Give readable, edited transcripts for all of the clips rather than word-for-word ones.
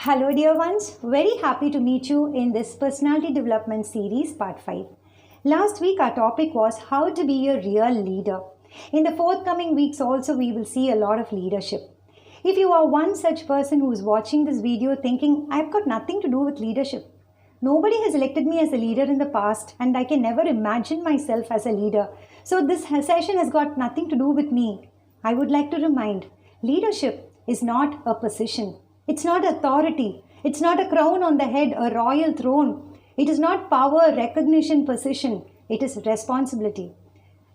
Hello dear ones, very happy to meet you in this personality development series part 5. Last week our topic was how to be a real leader. In the forthcoming weeks also we will see a lot of leadership. If you are one such person who is watching this video thinking, I've got nothing to do with leadership. Nobody has elected me as a leader in the past and I can never imagine myself as a leader. So this session has got nothing to do with me. I would like to remind, leadership is not a position. It's not authority. It's not a crown on the head, a royal throne. It is not power, recognition, position. It is responsibility.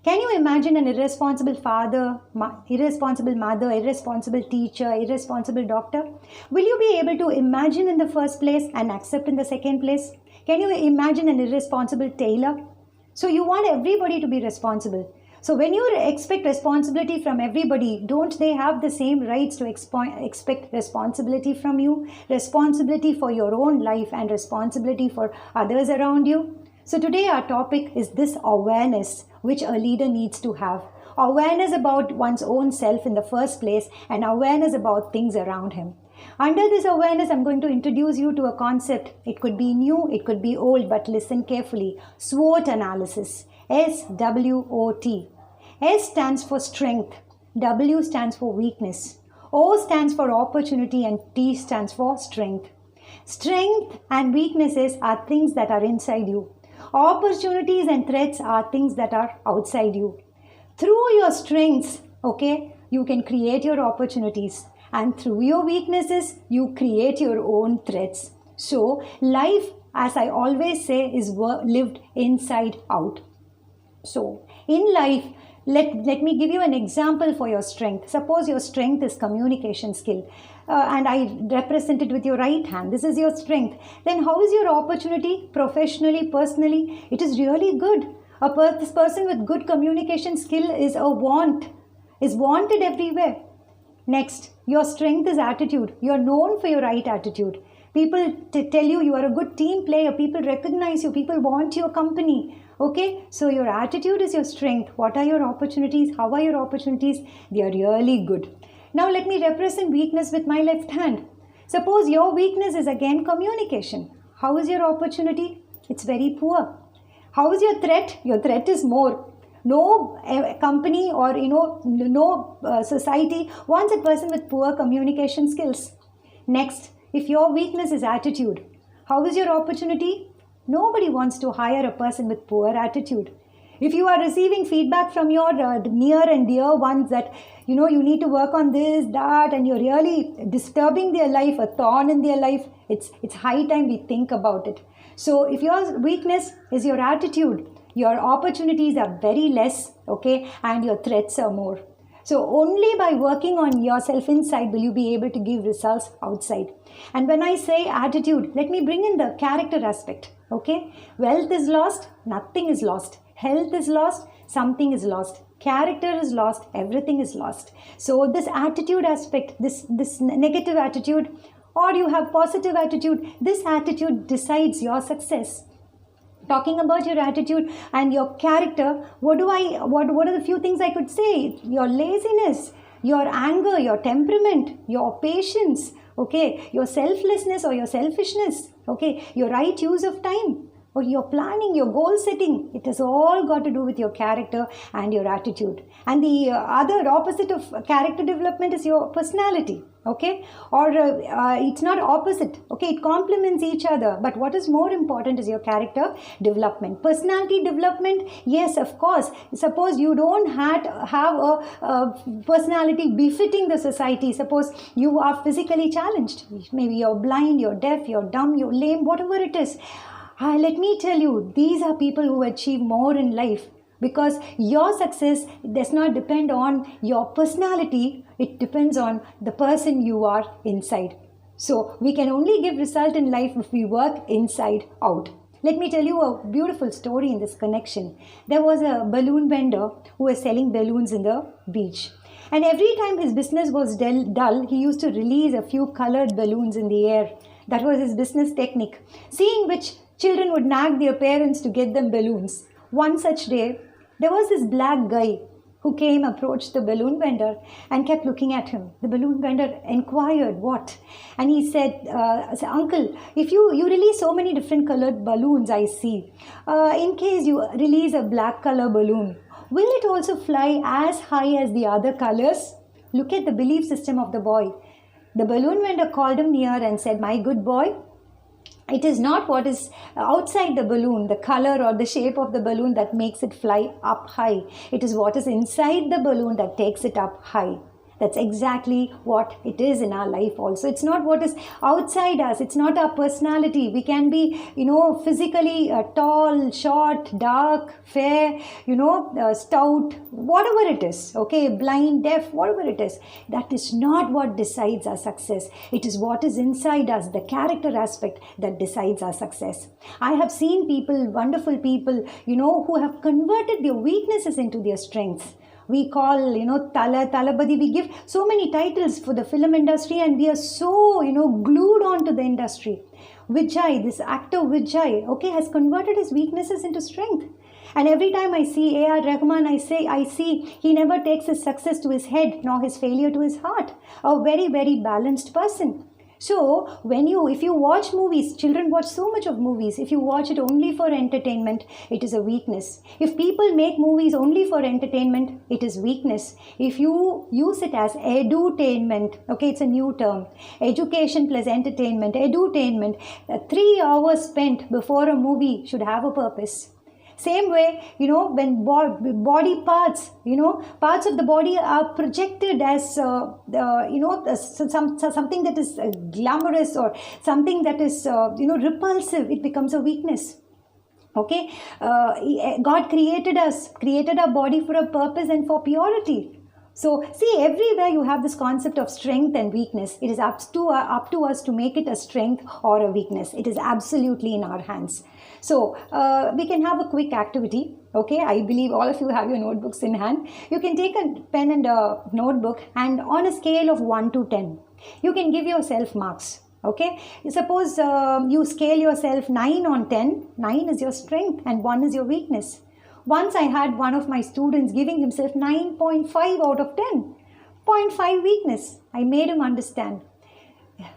Can you imagine an irresponsible father, irresponsible mother, irresponsible teacher, irresponsible doctor? Will you be able to imagine in the first place and accept in the second place? Can you imagine an irresponsible tailor? So you want everybody to be responsible. So when you expect responsibility from everybody, don't they have the same rights to expect responsibility from you? Responsibility for your own life and responsibility for others around you? So today our topic is this awareness which a leader needs to have. Awareness about one's own self in the first place and awareness about things around him. Under this awareness, I'm going to introduce you to a concept. It could be new, it could be old, but listen carefully. SWOT Analysis. SWOT. S stands for strength, W stands for weakness, O stands for opportunity and T stands for strength. Strength and weaknesses are things that are inside you. Opportunities and threats are things that are outside you. Through your strengths, you can create your opportunities, and through your weaknesses, you create your own threats. So, life, as I always say, is lived inside out. So, in life, let me give you an example for your strength. Suppose your strength is communication skill and I represent it with your right hand. This is your strength. Then how is your opportunity professionally, personally? It is really good. This person with good communication skill is wanted everywhere. Next, your strength is attitude. You are known for your right attitude. People tell you you are a good team player. People recognize you. People want your company. So your attitude is your strength. What are your opportunities? How are your opportunities? They are really good. Now let me represent weakness with my left hand. Suppose your weakness is again communication. How is your opportunity? It's very poor. How is your threat? Your threat is more. No company or no society wants a person with poor communication skills. Next, if your weakness is attitude, how is your opportunity? Nobody wants to hire a person with poor attitude. If you are receiving feedback from your near and dear ones that you need to work on this, that, and you're really disturbing their life, a thorn in their life, it's high time we think about it. So if your weakness is your attitude, your opportunities are very less, and your threats are more. So only by working on yourself inside will you be able to give results outside. And when I say attitude, let me bring in the character aspect. Wealth is lost, nothing is lost. Health is lost, something is lost. Character is lost, everything is lost. So this attitude aspect, this negative attitude, or you have positive attitude, this attitude decides your success. Talking about your attitude and your character, what are the few things I could say? Your laziness, your anger, your temperament, your patience, your selflessness or your selfishness, your right use of time, or your planning, your goal setting. It has all got to do with your character and your attitude. And the other opposite of character development is your personality. Or it's not opposite. It complements each other. But what is more important is your character development. Personality development, yes, of course. Suppose you don't have a personality befitting the society. Suppose you are physically challenged. Maybe you're blind, you're deaf, you're dumb, you're lame, whatever it is. Let me tell you, these are people who achieve more in life. Because your success does not depend on your personality, it depends on the person you are inside. So we can only give result in life if we work inside out. Let me tell you a beautiful story in this connection. There was a balloon vendor who was selling balloons in the beach. And every time his business was dull, he used to release a few colored balloons in the air. That was his business technique. Seeing which children would nag their parents to get them balloons. One such day, there was this black guy who came, approached the balloon vendor and kept looking at him. The balloon vendor inquired, what? And he said, uncle, if you release so many different colored balloons, I see. In case you release a black color balloon, will it also fly as high as the other colors? Look at the belief system of the boy. The balloon vendor called him near and said, my good boy, it is not what is outside the balloon, the color or the shape of the balloon that makes it fly up high. It is what is inside the balloon that takes it up high. That's exactly what it is in our life also. It's not what is outside us. It's not our personality. We can be, physically tall, short, dark, fair, stout, whatever it is, okay, blind, deaf, whatever it is. That is not what decides our success. It is what is inside us, the character aspect that decides our success. I have seen people, wonderful people, who have converted their weaknesses into their strengths. We call, Talabadi, we give so many titles for the film industry and we are so, glued on to the industry. Vijay, this actor Vijay, okay, has converted his weaknesses into strength. And every time I see A.R. Rahman, I see he never takes his success to his head nor his failure to his heart. A very, very balanced person. So, if you watch movies, children watch so much of movies. If you watch it only for entertainment, it is a weakness. If people make movies only for entertainment, it is weakness. If you use it as edutainment, okay, it's a new term. Education plus entertainment, edutainment. 3 hours spent before a movie should have a purpose. Same way, when body parts, parts of the body are projected as, something that is glamorous or something that is, repulsive, it becomes a weakness. Okay, God created our body for a purpose and for purity. So, see, everywhere you have this concept of strength and weakness. It is up to us to make it a strength or a weakness. It is absolutely in our hands. So, we can have a quick activity. Okay, I believe all of you have your notebooks in hand. You can take a pen and a notebook and on a scale of 1 to 10, you can give yourself marks. Okay, suppose you scale yourself 9 on 10. 9 is your strength and 1 is your weakness. Once I had one of my students giving himself 9.5 out of 10. 0.5 weakness. I made him understand.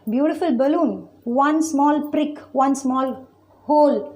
Beautiful balloon. One small prick, one small hole,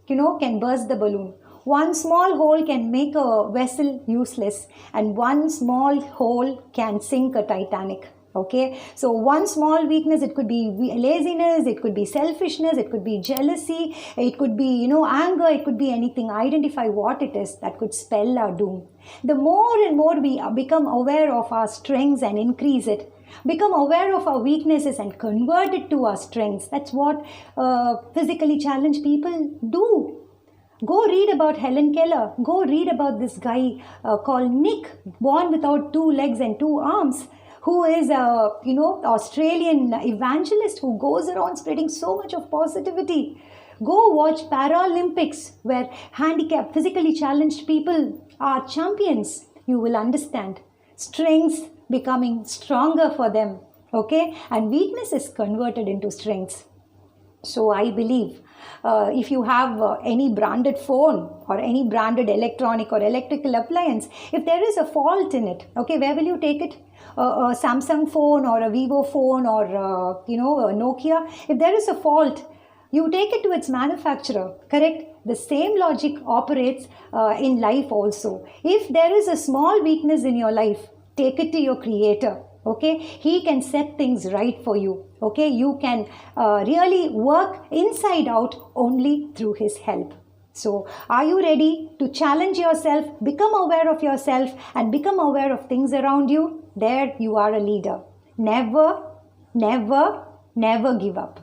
can burst the balloon. One small hole can make a vessel useless. And one small hole can sink a Titanic. Okay, so one small weakness, it could be laziness, it could be selfishness, it could be jealousy, it could be, anger, it could be anything. Identify what it is that could spell our doom. The more and more we become aware of our strengths and increase it, become aware of our weaknesses and convert it to our strengths. That's what physically challenged people do. Go read about Helen Keller. Go read about this guy called Nick, born without 2 legs and 2 arms. Who is a, Australian evangelist who goes around spreading so much of positivity. Go watch Paralympics where handicapped, physically challenged people are champions. You will understand. Strengths becoming stronger for them. Okay? And weakness is converted into strengths. So I believe if you have any branded phone or any branded electronic or electrical appliance, if there is a fault in it, okay, where will you take it? A Samsung phone or a Vivo phone or, a Nokia. If there is a fault, you take it to its manufacturer, correct? The same logic operates in life also. If there is a small weakness in your life, take it to your creator. Okay, he can set things right for you. Okay, you can really work inside out only through his help. So, are you ready to challenge yourself, become aware of yourself and become aware of things around you? There you are a leader. Never, never, never give up.